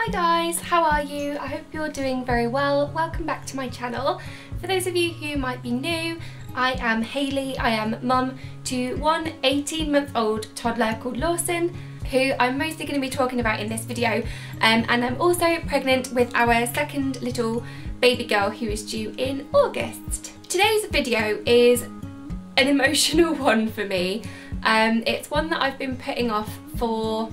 Hi guys, how are you? I hope you're doing very well. Welcome back to my channel. For those of you who might be new, I am Hayley. I am mum to one 18-month-old toddler called Lawson, who I'm mostly going to be talking about in this video, and I'm also pregnant with our second little baby girl who is due in August. Today's video is an emotional one for me. It's one that I've been putting off for,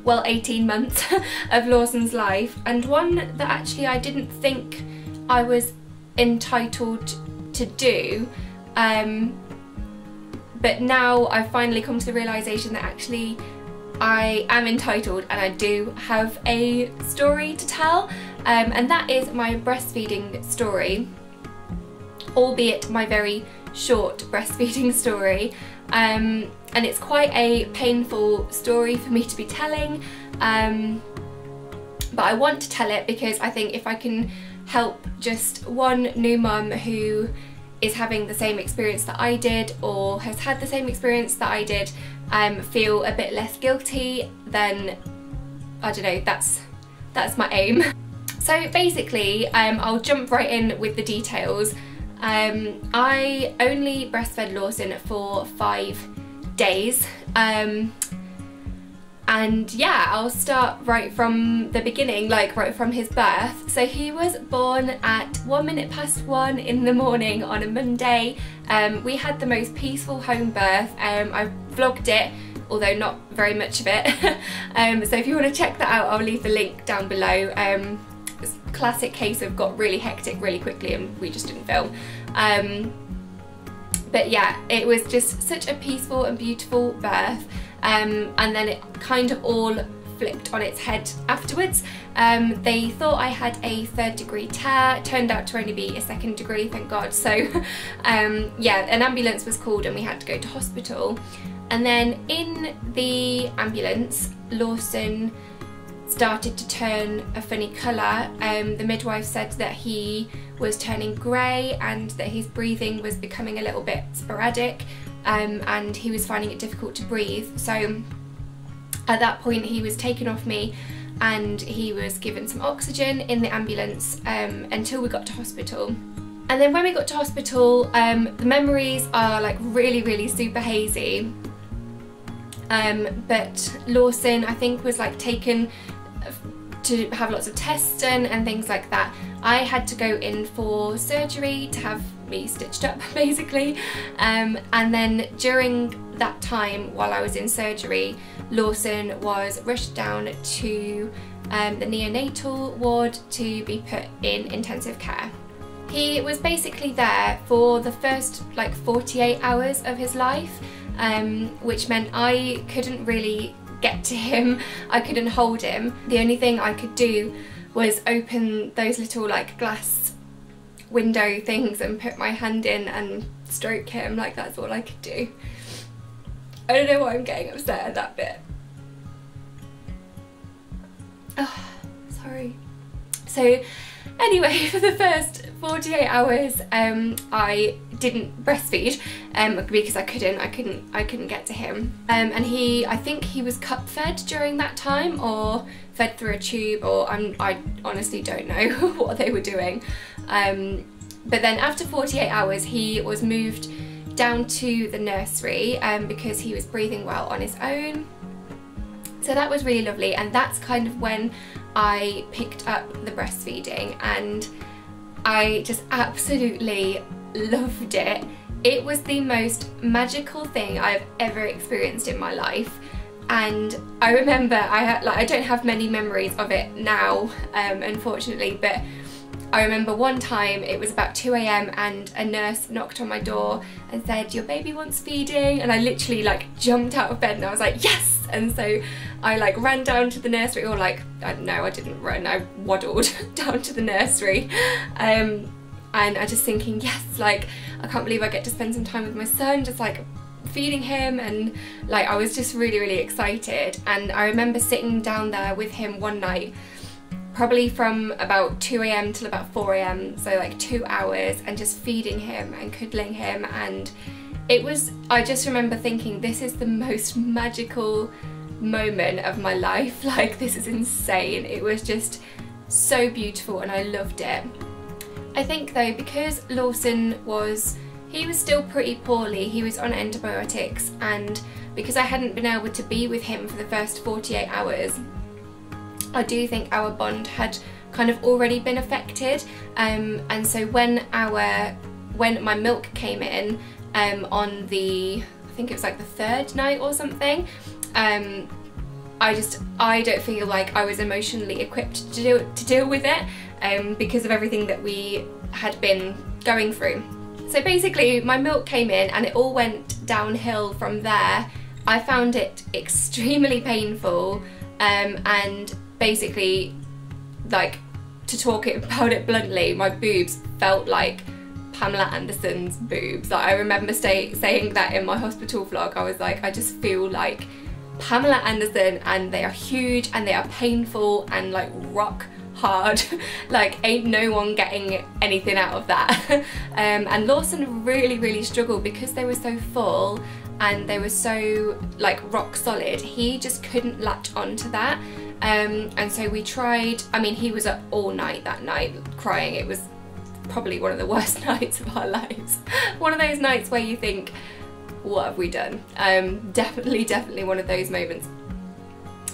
well, 18 months of Lawson's life, and one that actually I didn't think I was entitled to do, but now I've finally come to the realisation that actually I am entitled and I do have a story to tell, and that is my breastfeeding story, albeit my very short breastfeeding story. And it's quite a painful story for me to be telling, but I want to tell it because I think if I can help just one new mum who is having the same experience that I did, or has had the same experience that I did, feel a bit less guilty, then I don't know, that's my aim. So basically, I'll jump right in with the details. I only breastfed Lawson for 5 days, and yeah, I'll start right from the beginning, like right from his birth. So he was born at 1:01 in the morning on a Monday. We had the most peaceful home birth. I've vlogged it, although not very much of it. So if you want to check that out, I'll leave the link down below. It's a classic case of got really hectic really quickly and we just didn't film. But yeah, it was just such a peaceful and beautiful birth, and then it kind of all flipped on its head afterwards. They thought I had a 3rd-degree tear, turned out to only be a 2nd degree, thank God. So yeah, an ambulance was called and we had to go to hospital. And then in the ambulance, Lawson started to turn a funny colour. The midwife said that he was turning grey and that his breathing was becoming a little bit sporadic, and he was finding it difficult to breathe. So at that point he was taken off me and he was given some oxygen in the ambulance until we got to hospital. And then when we got to hospital, the memories are like really super hazy, but Lawson, I think, was like taken to have lots of tests done and things like that. I had to go in for surgery to have me stitched up basically, and then during that time while I was in surgery, Lawson was rushed down to the neonatal ward to be put in intensive care. He was basically there for the first like 48 hours of his life, which meant I couldn't really get to him, I couldn't hold him. The only thing I could do was open those little like glass window things and put my hand in and stroke him, like that's all I could do. I don't know why I'm getting upset at that bit. Oh, sorry. So anyway, for the first 48 hours I didn't breastfeed because I couldn't get to him, and I think he was cup fed during that time, or fed through a tube, or I honestly don't know what they were doing, but then after 48 hours he was moved down to the nursery because he was breathing well on his own. So that was really lovely, and that's kind of when I picked up the breastfeeding, and I just absolutely loved it. It was the most magical thing I've ever experienced in my life, and I remember I don't have many memories of it now, unfortunately, but I remember one time it was about 2 AM and a nurse knocked on my door and said, "Your baby wants feeding," and I literally like jumped out of bed and I was like, yes! And so I like ran down to the nursery, or like, I don't know, I didn't run, I waddled down to the nursery, and I just thinking, yes, like I can't believe I get to spend some time with my son, just like feeding him, and like I was just really excited. And I remember sitting down there with him one night, probably from about 2 AM till about 4 AM, so like 2 hours, and just feeding him and cuddling him, and it was, I just remember thinking, this is the most magical moment of my life. Like, this is insane. It was just so beautiful and I loved it. I think though, because Lawson was still pretty poorly, he was on antibiotics, and because I hadn't been able to be with him for the first 48 hours, I do think our bond had kind of already been affected, and so when my milk came in on the, I think it was like the third night or something, I don't feel like I was emotionally equipped to deal with it, because of everything that we had been going through. So basically my milk came in and it all went downhill from there. I found it extremely painful, and basically, like, to talk about it bluntly, my boobs felt like Pamela Anderson's boobs. Like, I remember saying that in my hospital vlog. I was like, I just feel like Pamela Anderson, and they are huge and they are painful and like rock hard. Like, ain't no one getting anything out of that. And Lawson really struggled because they were so full and they were so like rock solid. He just couldn't latch onto that, and so we tried. I mean, he was up all night that night crying. It was probably one of the worst nights of our lives. One of those nights where you think, what have we done? Definitely one of those moments.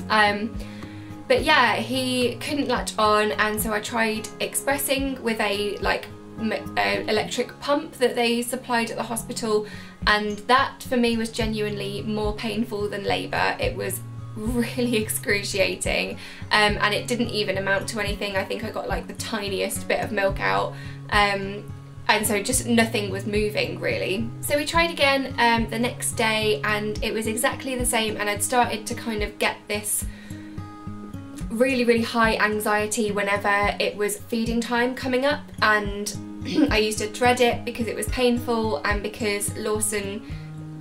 But yeah, he couldn't latch on, and so I tried expressing with a like electric pump that they supplied at the hospital, and that for me was genuinely more painful than labour. It was really excruciating, and it didn't even amount to anything. I think I got like the tiniest bit of milk out, and so just nothing was moving really. So we tried again the next day, and it was exactly the same, and I'd started to kind of get this really high anxiety whenever it was feeding time coming up, and I used to dread it because it was painful and because Lawson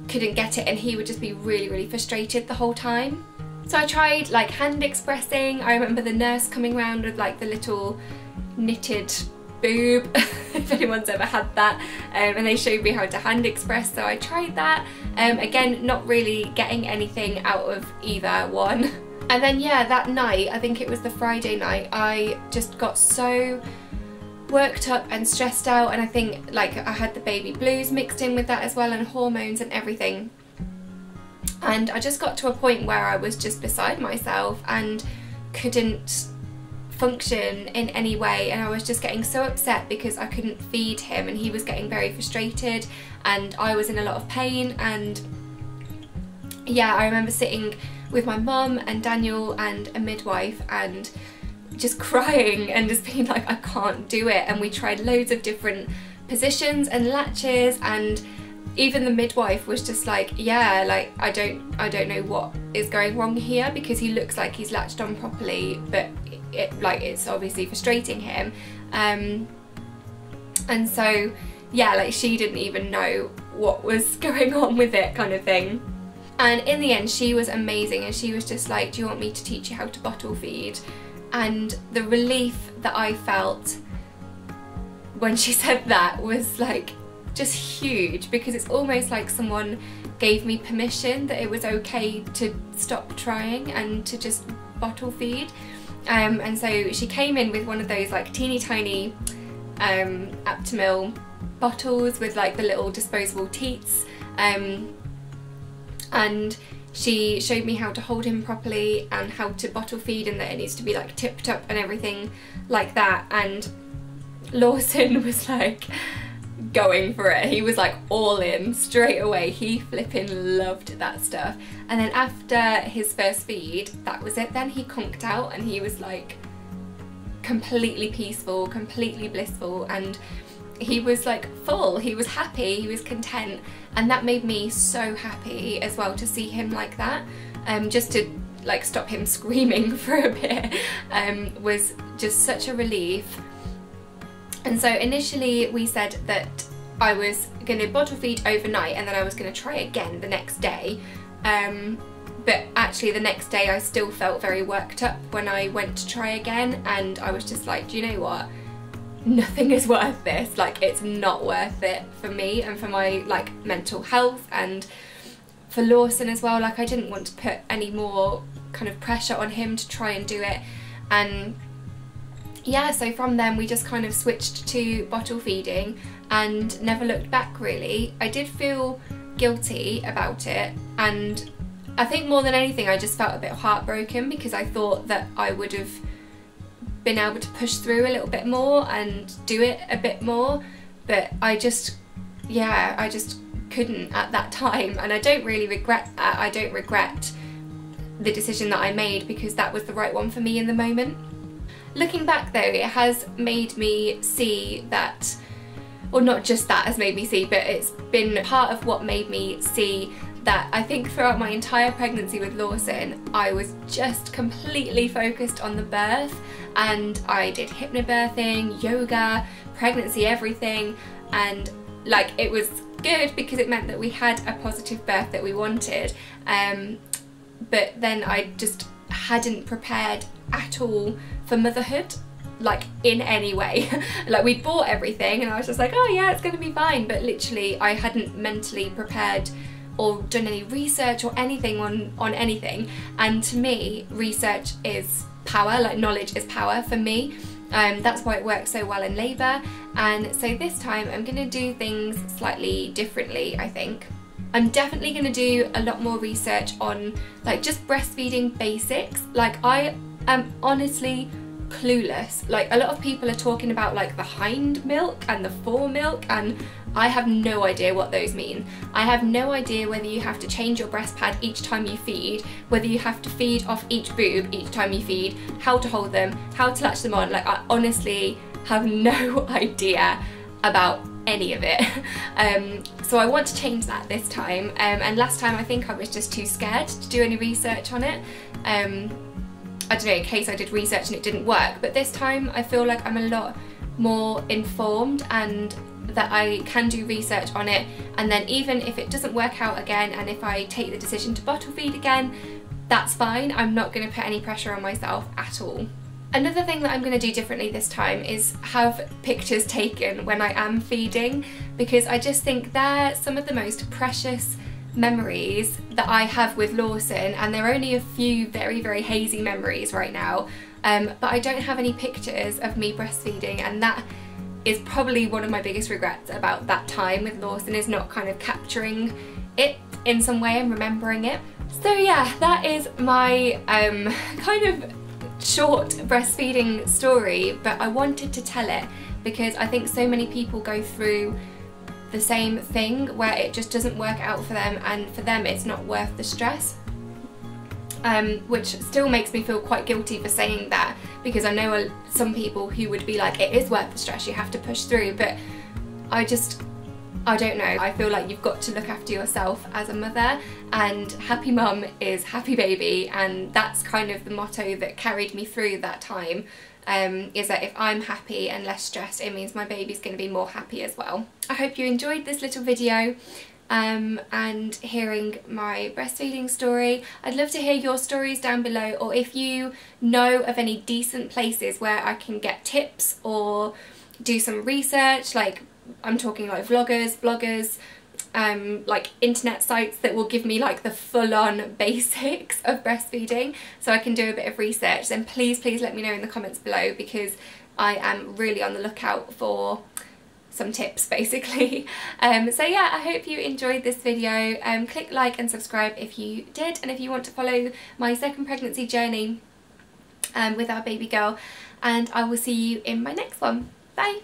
couldn't get it and he would just be really frustrated the whole time. So I tried like hand expressing. I remember the nurse coming around with like the little knitted boob, if anyone's ever had that, and they showed me how to hand express, so I tried that. Again, not really getting anything out of either one. And then yeah, that night, I think it was the Friday night, I just got so worked up and stressed out, and I think like I had the baby blues mixed in with that as well, and hormones and everything. And I just got to a point where I was just beside myself and couldn't function in any way, and I was just getting so upset because I couldn't feed him and he was getting very frustrated and I was in a lot of pain. And yeah, I remember sitting with my mum and Daniel and a midwife and just crying and just being like, I can't do it. And we tried loads of different positions and latches, and even the midwife was just like, yeah, like I don't know what is going wrong here, because he looks like he's latched on properly, but it's obviously frustrating him. And so yeah, like she didn't even know what was going on with it, kind of thing. And in the end she was amazing, and she was just like, do you want me to teach you how to bottle feed? And the relief that I felt when she said that was like just huge, because it's almost like someone gave me permission that it was okay to stop trying and to just bottle feed. And so she came in with one of those like teeny tiny Aptamil bottles with like the little disposable teats, and she showed me how to hold him properly and how to bottle feed, and that it needs to be like tipped up and everything like that. And Lawson was like going for it. He was like all in straight away. He flipping loved that stuff. And then after his first feed, that was it. Then he conked out and he was like completely peaceful, completely blissful, and he was like full. He was happy, he was content, and that made me so happy as well to see him like that. Just to like stop him screaming for a bit was just such a relief. And so initially we said that I was going to bottle feed overnight and then I was going to try again the next day. But actually the next day I still felt very worked up when I went to try again, and I was just like, do you know what? Nothing is worth this. Like, it's not worth it for me and for my like mental health and for Lawson as well, like I didn't want to put any more kind of pressure on him to try and do it. And yeah, so from then we just kind of switched to bottle feeding and never looked back really. I did feel guilty about it, and I think more than anything I just felt a bit heartbroken because I thought that I would have been able to push through a little bit more and do it a bit more, but I just couldn't at that time, and I don't really regret that. I don't regret the decision that I made because that was the right one for me in the moment. Looking back though, it has made me see that, or not just that has made me see, but it's been part of what made me see that I think throughout my entire pregnancy with Lawson, I was just completely focused on the birth, and I did hypnobirthing, yoga, pregnancy, everything, and like it was good because it meant that we had a positive birth that we wanted, but then I just hadn't prepared at all for motherhood, like in any way. Like we'd bought everything and I was just like, oh yeah, it's gonna be fine, but literally I hadn't mentally prepared or done any research or anything on anything. And to me, research is power, like knowledge is power for me. That's why it works so well in labour, and so this time I'm going to do things slightly differently. I think I'm definitely going to do a lot more research on like just breastfeeding basics. Like I am honestly clueless. Like a lot of people are talking about like the hind milk and the fore milk, and I have no idea what those mean. I have no idea whether you have to change your breast pad each time you feed, whether you have to feed off each boob each time you feed, how to hold them, how to latch them on. Like I honestly have no idea about any of it. So I want to change that this time, and last time I think I was just too scared to do any research on it. I don't know, in case I did research and it didn't work, but this time I feel like I'm a lot more informed and that I can do research on it, and then even if it doesn't work out again and if I take the decision to bottle feed again, that's fine. I'm not going to put any pressure on myself at all. Another thing that I'm going to do differently this time is have pictures taken when I am feeding, because I just think they're some of the most precious memories that I have with Lawson, and there are only a few very, very hazy memories right now, but I don't have any pictures of me breastfeeding, and that is probably one of my biggest regrets about that time with Lawson, is not kind of capturing it in some way and remembering it. So yeah, that is my kind of short breastfeeding story, but I wanted to tell it because I think so many people go through the same thing where it just doesn't work out for them, and for them it's not worth the stress, which still makes me feel quite guilty for saying that, because I know some people who would be like, it is worth the stress, you have to push through, but I don't know. I feel like you've got to look after yourself as a mother, and happy mum is happy baby, and that's kind of the motto that carried me through that time, is that if I'm happy and less stressed, it means my baby's going to be more happy as well. I hope you enjoyed this little video and hearing my breastfeeding story. I'd love to hear your stories down below, or if you know of any decent places where I can get tips or do some research, like I'm talking like vloggers, bloggers, like internet sites that will give me like the full-on basics of breastfeeding so I can do a bit of research, then please let me know in the comments below, because I am really on the lookout for some tips basically. So yeah, I hope you enjoyed this video. Click like and subscribe if you did, and if you want to follow my second pregnancy journey with our baby girl, and I will see you in my next one. Bye!